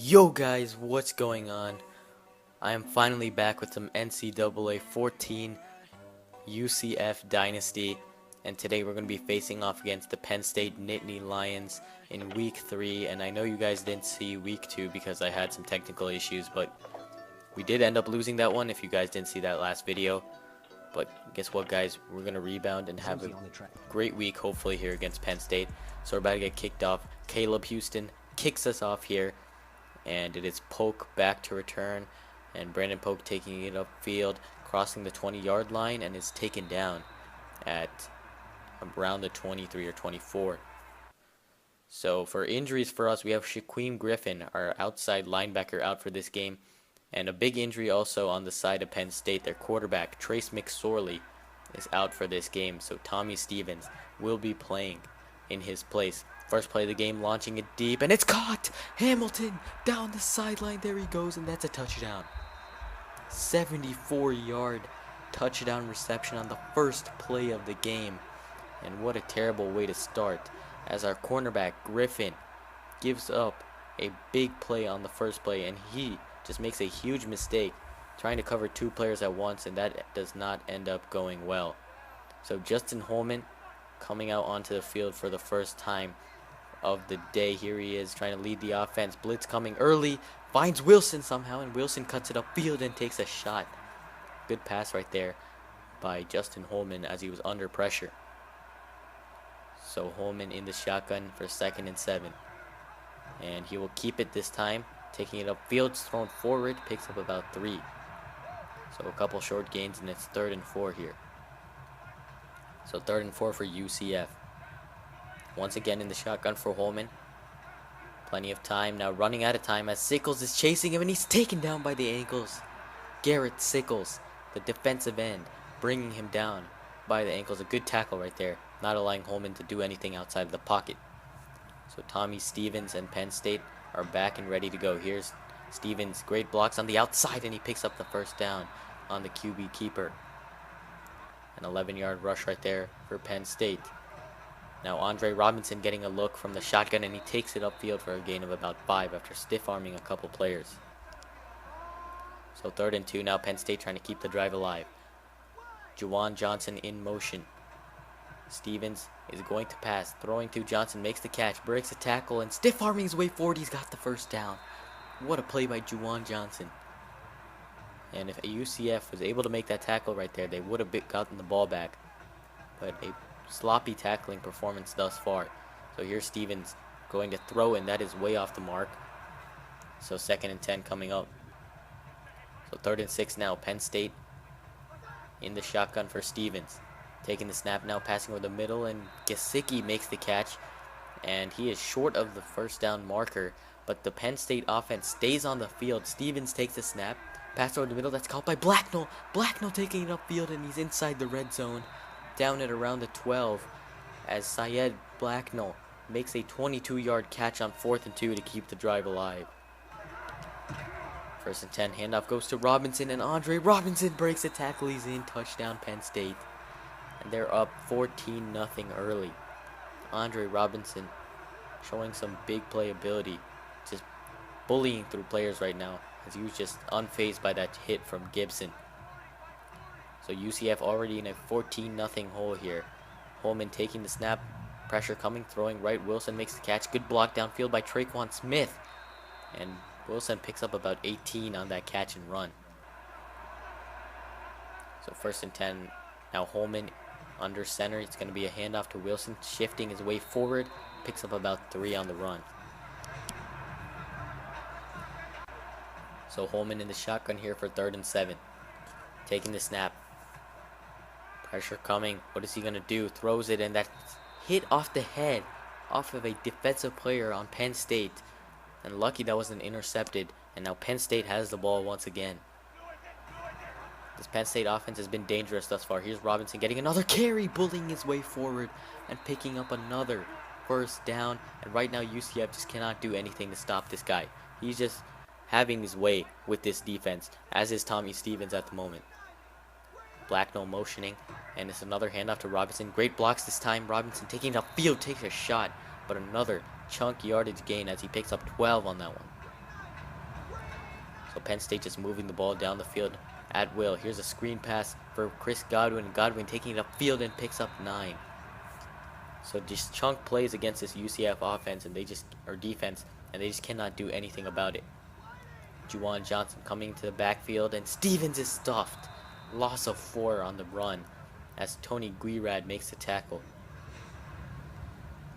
Yo guys, what's going on? I am finally back with some NCAA 14 UCF Dynasty, and today we're going to be facing off against the Penn State Nittany Lions in week 3. And I know you guys didn't see week 2 because I had some technical issues, but we did end up losing that one if you guys didn't see that last video. But guess what, guys, we're going to rebound and have a great week hopefully here against Penn State. So we're about to get kicked off. Caleb Houston kicks us off here, and it is Polk back to return, and Brandon Polk taking it upfield, crossing the 20-yard line, and is taken down at around the 23 or 24. So for injuries for us, we have Shaquem Griffin, our outside linebacker, out for this game, and a big injury also on the side of Penn State. Their quarterback, Trace McSorley, is out for this game, so Tommy Stevens will be playing in his place. First play of the game, launching it deep, and it's caught! Hamilton down the sideline, there he goes, and that's a touchdown. 74-yard touchdown reception on the first play of the game. And what a terrible way to start, as our cornerback, Griffin, gives up a big play on the first play, and he just makes a huge mistake trying to cover two players at once, and that does not end up going well. So Justin Holman coming out onto the field for the first time of the day. Here he is trying to lead the offense. Blitz coming early, finds Wilson somehow, and Wilson cuts it upfield and takes a shot. Good pass right there by Justin Holman as he was under pressure. So Holman in the shotgun for 2nd and 7, and he will keep it this time, taking it upfield. It's thrown forward, picks up about 3. So a couple short gains, and it's 3rd and 4 here. So 3rd and 4 for UCF. Once again in the shotgun for Holman. Plenty of time now, running out of time as Sickles is chasing him, and he's taken down by the ankles. Garrett Sickles, the defensive end, bringing him down by the ankles. A good tackle right there, not allowing Holman to do anything outside of the pocket. So Tommy Stevens and Penn State are back and ready to go. Here's Stevens, great blocks on the outside, and he picks up the first down on the QB keeper. An 11-yard rush right there for Penn State. Now Andre Robinson getting a look from the shotgun, and he takes it upfield for a gain of about 5 after stiff-arming a couple players. So 3rd and 2 now, Penn State trying to keep the drive alive. Juwan Johnson in motion. Stevens is going to pass, throwing to Johnson, makes the catch, breaks a tackle, and stiff-arming his way forward. He's got the first down. What a play by Juwan Johnson. And if UCF was able to make that tackle right there, they would have gotten the ball back. But a sloppy tackling performance thus far. So here's Stevens going to throw, and that is way off the mark. So 2nd and 10 coming up. So 3rd and 6 now, Penn State in the shotgun for Stevens. Taking the snap now, passing over the middle, and Gesicki makes the catch, and he is short of the first down marker, but the Penn State offense stays on the field. Stevens takes the snap, pass over the middle, that's caught by Blacknell. Blacknell taking it upfield, and he's inside the red zone, down at around the 12, as Syed Blacknell makes a 22-yard catch on 4th and 2 to keep the drive alive. 1st and 10, handoff goes to Robinson, and Andre Robinson breaks a tackle. He's in, touchdown Penn State. And they're up 14-0 early. Andre Robinson showing some big playability, just bullying through players right now, as he was just unfazed by that hit from Gibson. So UCF already in a 14-0 hole here. Holman taking the snap, pressure coming, throwing right. Wilson makes the catch. Good block downfield by Traquan Smith. And Wilson picks up about 18 on that catch and run. So 1st and 10. Now Holman under center. It's going to be a handoff to Wilson, shifting his way forward. Picks up about 3 on the run. So Holman in the shotgun here for 3rd and 7. Taking the snap. Pressure coming. What is he going to do? Throws it, and that's hit off the head, off of a defensive player on Penn State. And lucky that wasn't intercepted. And now Penn State has the ball once again. This Penn State offense has been dangerous thus far. Here's Robinson getting another carry, bullying his way forward and picking up another first down. And right now UCF just cannot do anything to stop this guy. He's just having his way with this defense, as is Tommy Stevens at the moment. Blacknell motioning, and it's another handoff to Robinson. Great blocks this time. Robinson taking it upfield, takes a shot, but another chunk yardage gain as he picks up 12 on that one. So Penn State just moving the ball down the field at will. Here's a screen pass for Chris Godwin. Godwin taking it upfield and picks up 9. So just chunk plays against this UCF offense and defense, and they just cannot do anything about it. Juwan Johnson coming to the backfield, and Stevens is stuffed. Loss of 4 on the run as Tony Guirad makes the tackle.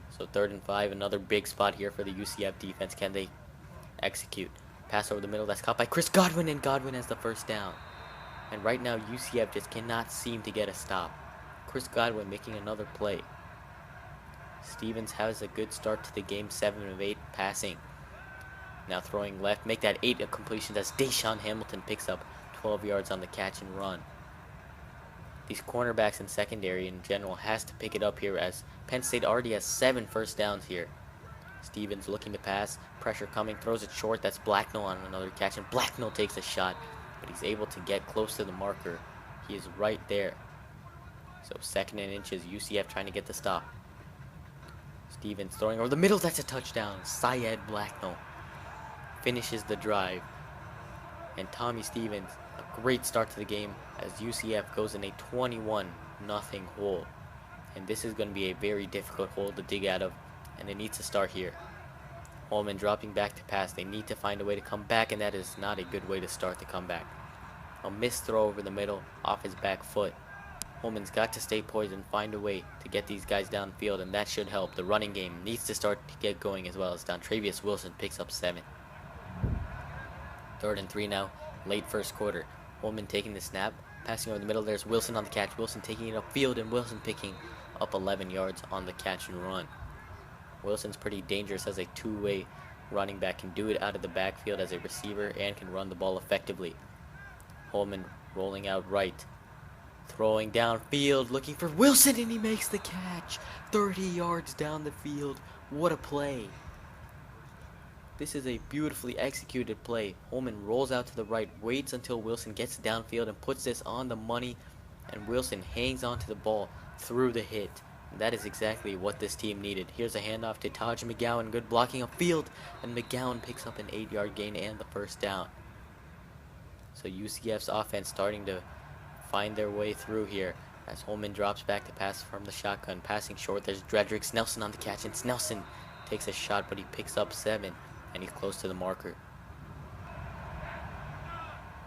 So 3rd and 5, another big spot here for the UCF defense. Can they execute? Pass over the middle, that's caught by Chris Godwin, and Godwin has the first down. And right now UCF just cannot seem to get a stop. Chris Godwin making another play. Stevens has a good start to the game, 7 of 8 passing. Now throwing left, make that 8 a completion as Deshaun Hamilton picks up 12 yards on the catch and run. These cornerbacks and secondary in general has to pick it up here as Penn State already has 7 first downs here. Stevens looking to pass, pressure coming, throws it short, that's Blacknell on another catch, and Blacknell takes a shot, but he's able to get close to the marker. He is right there. So 2nd and inches, UCF trying to get the stop. Stevens throwing over the middle, that's a touchdown. Syed Blacknell finishes the drive. And Tommy Stevens, a great start to the game as UCF goes in a 21-0 hole. And this is going to be a very difficult hole to dig out of, and it needs to start here. Holman dropping back to pass. They need to find a way to come back, and that is not a good way to start the comeback. A missed throw over the middle off his back foot. Holman's got to stay poised and find a way to get these guys downfield, and that should help. The running game needs to start to get going as well as Dontravius Wilson picks up 7. 3rd and 3 now, late first quarter. Holman taking the snap, passing over the middle. There's Wilson on the catch. Wilson taking it upfield, and Wilson picking up 11 yards on the catch and run. Wilson's pretty dangerous as a two-way running back, can do it out of the backfield as a receiver and can run the ball effectively. Holman rolling out right, throwing downfield, looking for Wilson, and he makes the catch. 30 yards down the field. What a play. This is a beautifully executed play. Holman rolls out to the right, waits until Wilson gets downfield and puts this on the money, and Wilson hangs onto the ball through the hit. And that is exactly what this team needed. Here's a handoff to Taj McGowan, good blocking upfield, and McGowan picks up an 8-yard gain and the first down. So UCF's offense starting to find their way through here as Holman drops back to pass from the shotgun, passing short. There's Dredrick Snelson on the catch, and Snelson takes a shot, but he picks up 7, and he's close to the marker.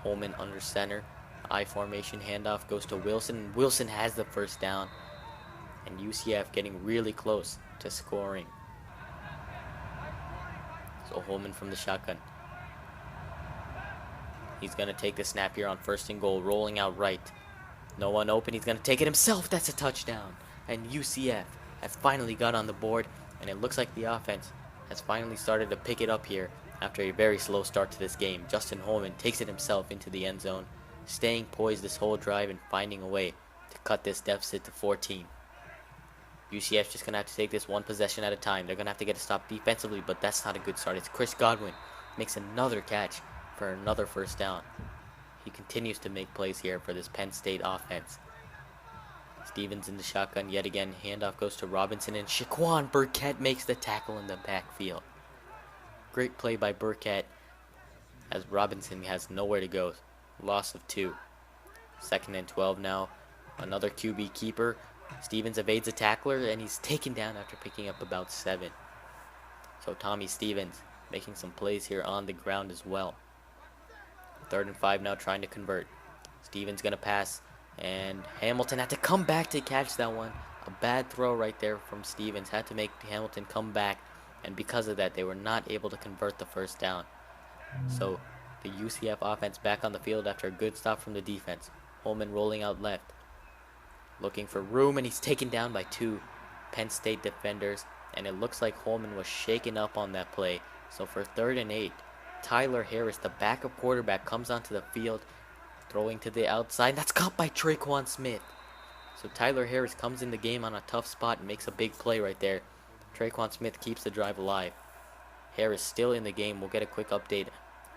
Holman under center, I formation handoff goes to Wilson, and Wilson has the first down, and UCF getting really close to scoring. So Holman from the shotgun. He's going to take the snap here on 1st and goal, rolling out right. No one open, he's going to take it himself. That's a touchdown. And UCF has finally got on the board, and it looks like the offense has finally started to pick it up here after a very slow start to this game. Justin Holman takes it himself into the end zone, staying poised this whole drive and finding a way to cut this deficit to 14. UCF's just going to have to take this one possession at a time. They're going to have to get a stop defensively, but that's not a good start. It's Chris Godwin makes another catch for another first down. He continues to make plays here for this Penn State offense. Stevens in the shotgun yet again. Handoff goes to Robinson, and Shaquan Burkett makes the tackle in the backfield. Great play by Burkett as Robinson has nowhere to go. Loss of 2. 2nd and 12 now. Another QB keeper. Stevens evades a tackler, and he's taken down after picking up about 7. So Tommy Stevens making some plays here on the ground as well. 3rd and 5 now, trying to convert. Stevens gonna pass, and Hamilton had to come back to catch that one. A bad throw right there from Stevens. Had to make Hamilton come back, and because of that, they were not able to convert the first down. So the UCF offense back on the field after a good stop from the defense. Holman rolling out left, looking for room, and he's taken down by 2 Penn State defenders, and it looks like Holman was shaken up on that play. So for 3rd and 8, Tyler Harris, the backup quarterback, comes onto the field, throwing to the outside. That's caught by Traquan Smith. So Tyler Harris comes in the game on a tough spot and makes a big play right there. Traquan Smith keeps the drive alive. Harris still in the game. We'll get a quick update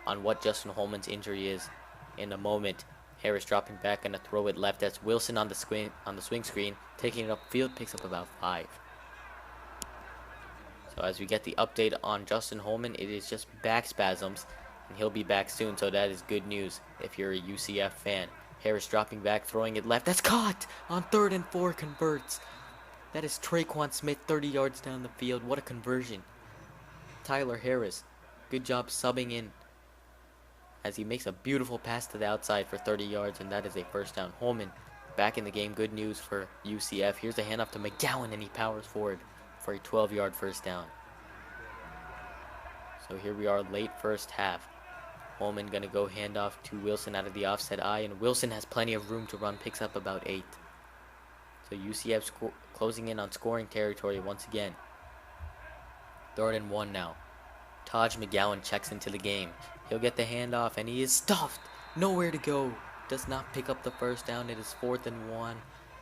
on what Justin Holman's injury is in a moment. Harris dropping back and a throw it left. That's Wilson on the swing screen, taking it upfield, picks up about 5. So as we get the update on Justin Holman, it is just back spasms, and he'll be back soon, so that is good news if you're a UCF fan. Harris dropping back, throwing it left. That's caught on 3rd and 4, converts. That is Traquan Smith, 30 yards down the field. What a conversion. Tyler Harris, good job subbing in as he makes a beautiful pass to the outside for 30 yards, and that is a first down. Holman back in the game. Good news for UCF. Here's a handoff to McGowan, and he powers forward for a 12-yard first down. So here we are, late first half. Holman going to go handoff to Wilson out of the offset eye, and Wilson has plenty of room to run, picks up about 8. So UCF closing in on scoring territory once again. 3rd and 1 now. Taj McGowan checks into the game. He'll get the handoff, and he is stuffed. Nowhere to go. Does not pick up the first down. It is 4th and 1.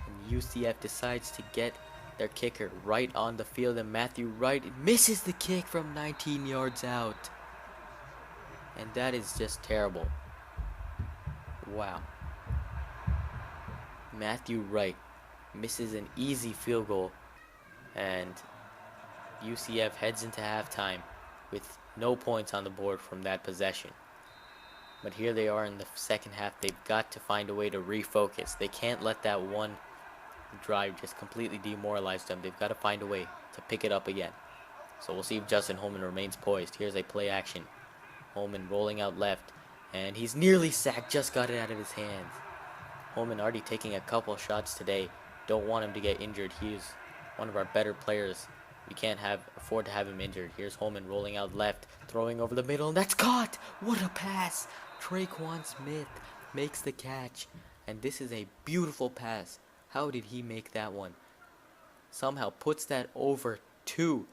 And UCF decides to get their kicker right on the field, and Matthew Wright misses the kick from 19 yards out. And that is just terrible. Wow. Matthew Wright misses an easy field goal, and UCF heads into halftime with no points on the board from that possession. But here they are in the second half. They've got to find a way to refocus. They can't let that one drive just completely demoralize them. They've got to find a way to pick it up again. So we'll see if Justin Holman remains poised. Here's a play action. Holman rolling out left, and he's nearly sacked. Just got it out of his hands. Holman already taking a couple shots today. Don't want him to get injured. He's one of our better players. We can't afford to have him injured. Here's Holman rolling out left, throwing over the middle, and that's caught. What a pass. Traquan Smith makes the catch, and this is a beautiful pass. How did he make that one? Somehow puts that over 2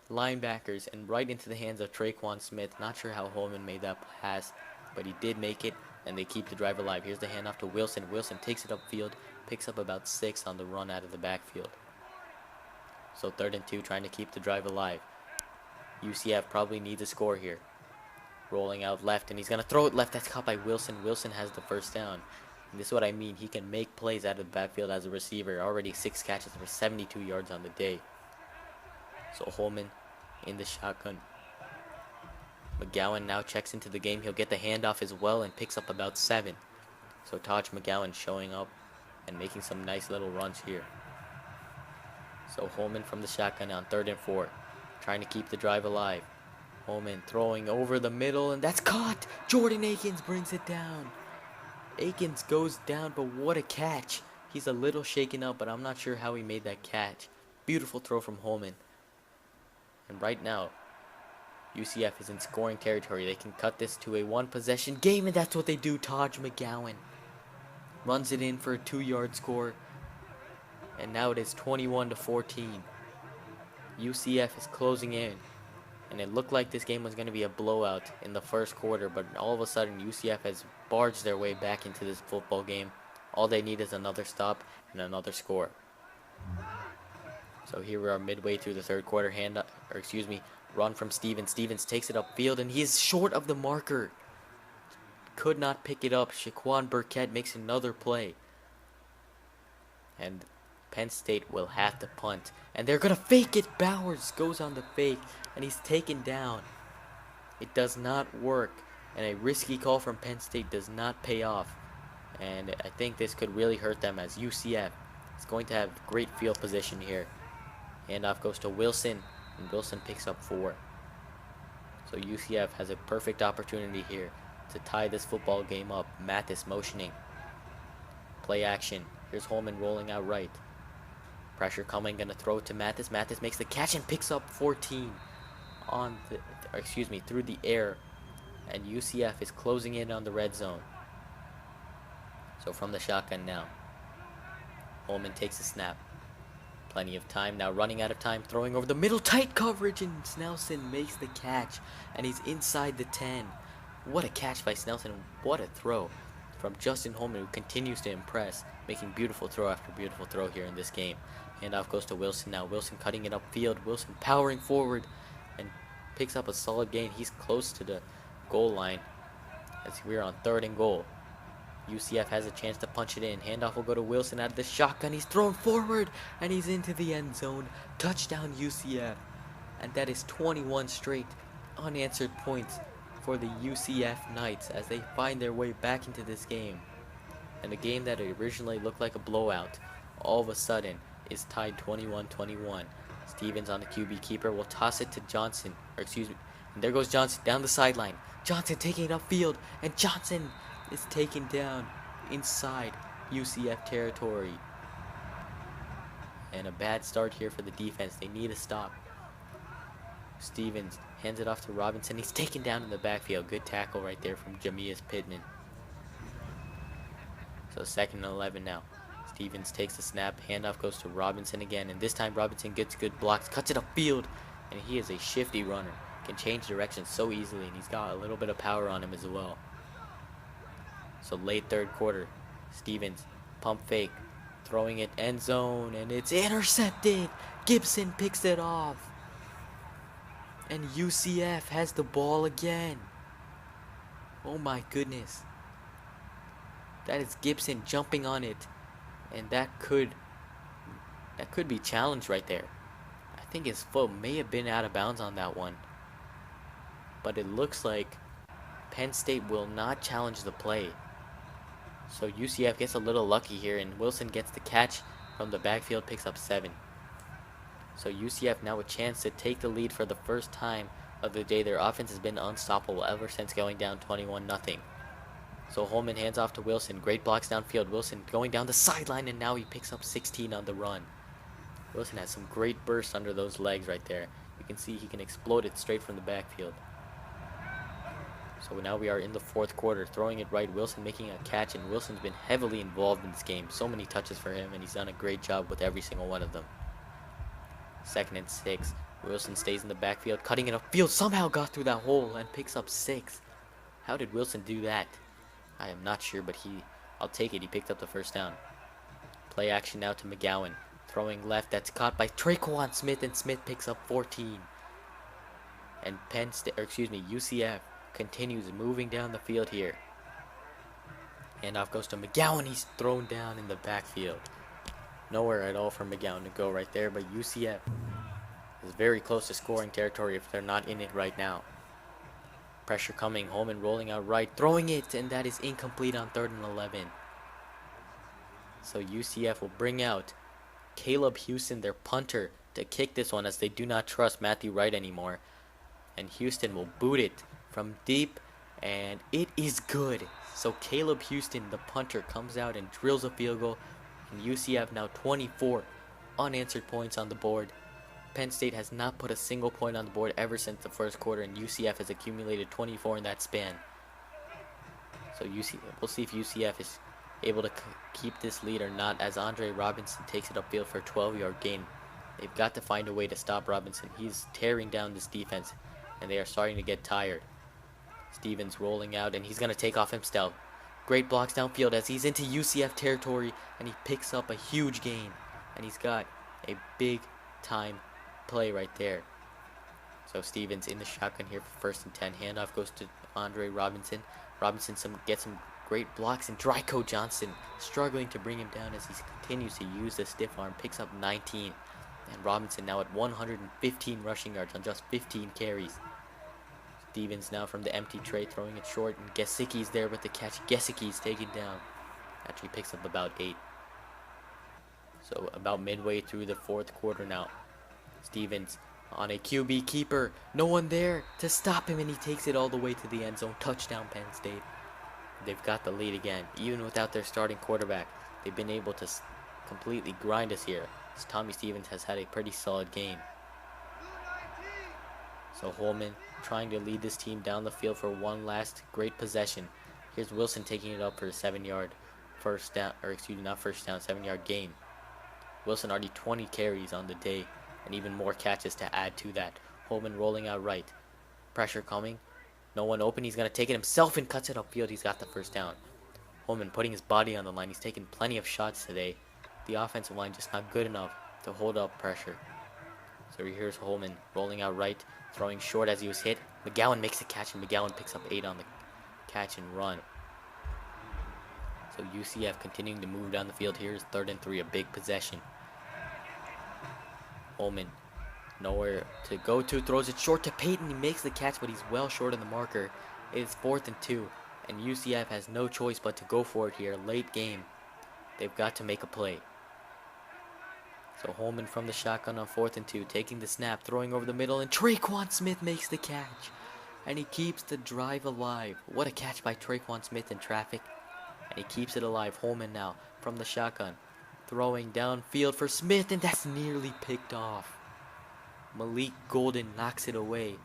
linebackers and right into the hands of Traquan Smith. Not sure how Holman made that pass, but he did make it, and they keep the drive alive. Here's the handoff to Wilson. Wilson takes it upfield, picks up about 6 on the run out of the backfield. So 3rd and 2, trying to keep the drive alive. UCF probably needs a score here. Rolling out left, and he's going to throw it left. That's caught by Wilson. Wilson has the first down. And this is what I mean. He can make plays out of the backfield as a receiver. Already 6 catches for 72 yards on the day. So Holman in the shotgun. McGowan now checks into the game. He'll get the handoff as well and picks up about 7. So Taj McGowan showing up and making some nice little runs here. So Holman from the shotgun on 3rd and 4, trying to keep the drive alive. Holman throwing over the middle, and that's caught. Jordan Akins brings it down. Akins goes down, but what a catch. He's a little shaken up, but I'm not sure how he made that catch. Beautiful throw from Holman. And right now, UCF is in scoring territory. They can cut this to a 1-possession game, and that's what they do. Taj McGowan runs it in for a 2-yard score. And now it is 21-14. UCF is closing in. And it looked like this game was going to be a blowout in the first quarter, but all of a sudden UCF has barged their way back into this football game. All they need is another stop and another score. So here we are midway through the third quarter. Run from Stevens. Stevens takes it upfield, and he is short of the marker. Could not pick it up. Shaquan Burkett makes another play. And Penn State will have to punt. And they're going to fake it. Bowers goes on the fake, and he's taken down. It does not work. And a risky call from Penn State does not pay off. And I think this could really hurt them, as UCF is going to have great field position here. Handoff goes to Wilson, and Wilson picks up 4. So UCF has a perfect opportunity here to tie this football game up. Mathis motioning. Play action. Here's Holman rolling out right. Pressure coming, gonna throw it to Mathis. Mathis makes the catch and picks up 14 through the air. And UCF is closing in on the red zone. So from the shotgun now, Holman takes a snap. Plenty of time now, running out of time, throwing over the middle, tight coverage, and Snelson makes the catch, and he's inside the 10. What a catch by Snelson, what a throw from Justin Holman, who continues to impress, making beautiful throw after beautiful throw here in this game. Handoff goes to Wilson now. Wilson cutting it upfield. Wilson powering forward and picks up a solid gain. He's close to the goal line as we're on 3rd and goal. UCF has a chance to punch it in. Handoff will go to Wilson out of the shotgun. He's thrown forward, and he's into the end zone. Touchdown UCF. And that is 21 straight unanswered points for the UCF Knights as they find their way back into this game. And a game that originally looked like a blowout, all of a sudden is tied 21-21. Stevens on the QB keeper will toss it to Johnson, or excuse me, and there goes Johnson down the sideline. Johnson taking it upfield, and Johnson is taken down inside UCF territory. And a bad start here for the defense. They need a stop. Stevens hands it off to Robinson. He's taken down in the backfield. Good tackle right there from Jamias Pittman. So 2nd and 11 now. Stevens takes the snap. Handoff goes to Robinson again. And this time Robinson gets good blocks. Cuts it upfield. And he is a shifty runner. Can change direction so easily. And he's got a little bit of power on him as well. So late 3rd quarter. Stevens pump fake. Throwing it end zone. And it's intercepted. Gibson picks it off. And UCF has the ball again. Oh my goodness. That is Gibson jumping on it. And that could be challenged right there. I think his foot may have been out of bounds on that one. But it looks like Penn State will not challenge the play. So UCF gets a little lucky here, and Wilson gets the catch from the backfield, picks up 7. So UCF now a chance to take the lead for the first time of the day. Their offense has been unstoppable ever since going down 21-0. So Holman hands off to Wilson. Great blocks downfield. Wilson going down the sideline, and now he picks up 16 on the run. Wilson has some great bursts under those legs right there. You can see he can explode it straight from the backfield. So now we are in the 4th quarter. Throwing it right. Wilson making a catch, and Wilson's been heavily involved in this game. So many touches for him, and he's done a great job with every single one of them. 2nd and 6. Wilson stays in the backfield, cutting it upfield. Somehow got through that hole and picks up 6. How did Wilson do that? I am not sure, but I'll take it. He picked up the first down. Play action now to McGowan. Throwing left. That's caught by Traquan Smith, and Smith picks up 14. And UCF continues moving down the field here. Handoff goes to McGowan. He's thrown down in the backfield. Nowhere at all for McGowan to go right there, but UCF is very close to scoring territory if they're not in it right now. Pressure coming. Holman rolling out right, throwing it, and that is incomplete on 3rd and 11. So UCF will bring out Caleb Houston, their punter, to kick this one as they do not trust Matthew Wright anymore. And Houston will boot it from deep, and it is good. So Caleb Houston, the punter, comes out and drills a field goal. And UCF now 24 unanswered points on the board. Penn State has not put a single point on the board ever since the 1st quarter, and UCF has accumulated 24 in that span. So we'll see if UCF is able to keep this lead or not, as Andre Robinson takes it upfield for a 12-yard gain. They've got to find a way to stop Robinson. He's tearing down this defense, and they are starting to get tired. Stevens rolling out, and he's going to take off himself. Great blocks downfield as he's into UCF territory, and he picks up a huge gain. And he's got a big-time play right there. So Stevens in the shotgun here for 1st and 10. Handoff goes to Andre Robinson. Robinson gets some great blocks, and Dryco Johnson struggling to bring him down as he continues to use the stiff arm. Picks up 19. And Robinson now at 115 rushing yards on just 15 carries. Stevens now from the empty tray, throwing it short, and Gesicki's there with the catch. Gesicki's taken down. Actually picks up about 8. So about midway through the 4th quarter now. Stevens on a QB keeper. No one there to stop him, and he takes it all the way to the end zone. Touchdown, Penn State. They've got the lead again. Even without their starting quarterback, they've been able to completely grind us here. So Tommy Stevens has had a pretty solid game. So Holman trying to lead this team down the field for one last great possession. Here's Wilson taking it up for a 7-yard first down, or excuse me, not first down, 7-yard gain. Wilson already 20 carries on the day, and even more catches to add to that. Holman rolling out right. Pressure coming. No one open. He's going to take it himself and cuts it upfield. He's got the first down. Holman putting his body on the line. He's taken plenty of shots today. The offensive line just not good enough to hold up pressure. So here's Holman rolling out right, throwing short as he was hit. McGowan makes a catch, and McGowan picks up 8 on the catch and run. So UCF continuing to move down the field. Here's 3rd and 3, a big possession. Holman Nowhere to go to. Throws it short to Peyton. He makes the catch, but he's well short of the marker. It is 4th and 2. And UCF has no choice but to go for it here. Late game. They've got to make a play. So Holman from the shotgun on 4th and 2. Taking the snap. Throwing over the middle. And Traquan Smith makes the catch. And he keeps the drive alive. What a catch by Traquan Smith in traffic. And he keeps it alive. Holman now from the shotgun. Throwing downfield for Smith. And that's nearly picked off. Malik Golden knocks it away.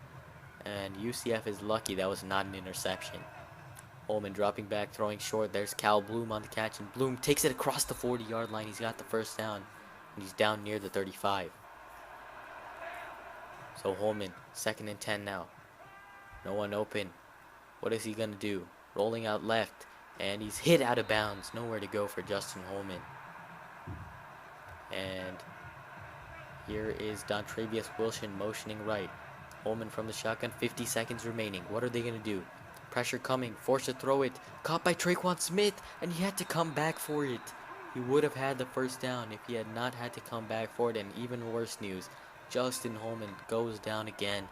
And UCF is lucky that was not an interception. Holman dropping back, throwing short. There's Cal Bloom on the catch. And Bloom takes it across the 40-yard line. He's got the first down. And he's down near the 35. So Holman, 2nd and 10 now. No one open. What is he going to do? Rolling out left. And he's hit out of bounds. Nowhere to go for Justin Holman. And here is Dontravius Wilson motioning right. Holman from the shotgun. 50 seconds remaining. What are they going to do? Pressure coming. Forced to throw it. Caught by Traquan Smith. And he had to come back for it. He would have had the first down if he had not had to come back for it. And even worse news. Justin Holman goes down again.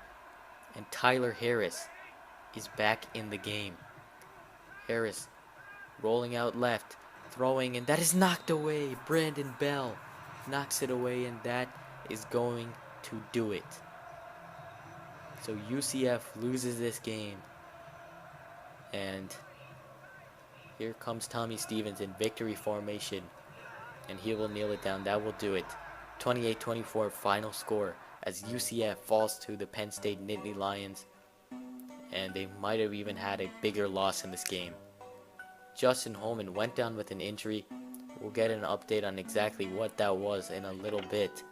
And Tyler Harris is back in the game. Harris rolling out left. Throwing. And that is knocked away. Brandon Bell knocks it away. And that is going to do it. So UCF loses this game. And here comes Tommy Stevens in victory formation. And he will kneel it down. That will do it. 28-24 final score as UCF falls to the Penn State Nittany Lions. And they might have even had a bigger loss in this game. Justin Holman went down with an injury. We'll get an update on exactly what that was in a little bit.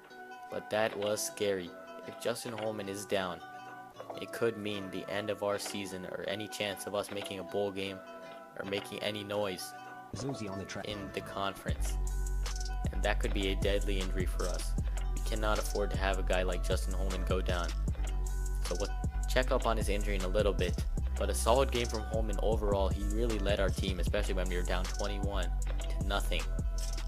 But that was scary. If Justin Holman is down, it could mean the end of our season or any chance of us making a bowl game or making any noise in the conference. And that could be a deadly injury for us. We cannot afford to have a guy like Justin Holman go down. So we'll check up on his injury in a little bit. But a solid game from Holman overall. He really led our team, especially when we were down 21-0.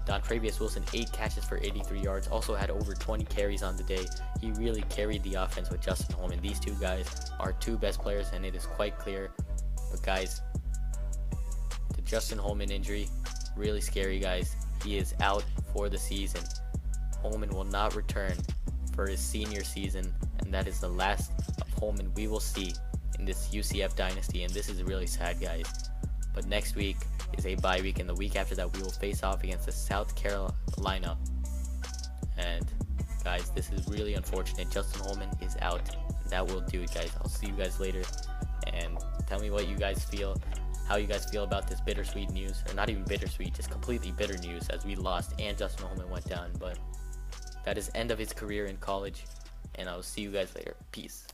Dontravius Wilson, 8 catches for 83 yards. Also had over 20 carries on the day. He really carried the offense with Justin Holman. These two guys are 2 best players, and it is quite clear. But guys, the Justin Holman injury, really scary, guys. He is out for the season. Holman will not return for his senior season, and that is the last of Holman we will see in this UCF Dynasty, and this is really sad, guys. But next week is a bye week, and the week after that we will face off against the South Carolina. And guys, this is really unfortunate. Justin Holman is out. That will do it, guys. I'll see you guys later, and tell me what you guys feel, how you guys feel about this bittersweet news, or not even bittersweet, just completely bitter news, as we lost and Justin Holman went down. But that is end of his career in college, and I will see you guys later. Peace.